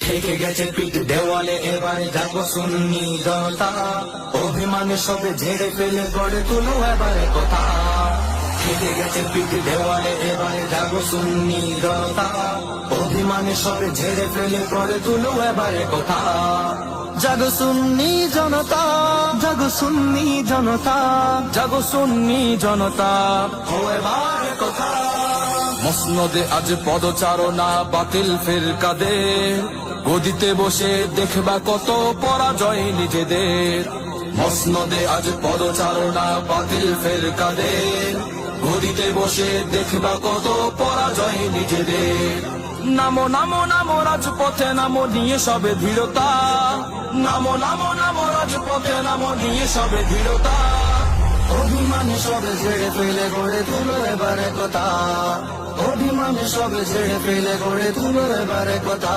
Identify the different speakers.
Speaker 1: থেকে গেছে পিঠ দেওয়ালে, এবারে যাবো সুন্নি জনতা। অভিমানে সবে ঝেড়ে ফেলে গড়ে তুলো এবারে কথা। থেকে গেছে পিঠ দেওয়ালে, এবারে যাবো সুন্নি জনতা। অভিমানে সবে ঝেড়ে ফেলে গড়ে তুলো এবারে কথা। জাগো সুন্নি জনতা, জাগো সুন্নি জনতা, জাগো সুন্নি জনতা, ও এবারে কথা। মসনদে আজ পদচারণা বাতিল ফিরকাদের, গদিতে বসে দেখবা কত পরাজয় নিজেদের। মসনদে আজ পদচারণা বাতিল ফিরকাদের, গদিতে বসে দেখবা কত পরাজয় নিজেদের। নামো নামো নামো রাজপথে, নামো নিয়ে সবে দৃঢ়তা। নামো নামো নামো রাজপথে, নামো নিয়ে সবে দৃঢ়তা। অভিমানে সবে ছেড়ে ফেলে গড়ে তুলো এবারে কথা। অভিমানে সবে ছেড়ে ফেলে গড়ে তুলো এবারে কথা।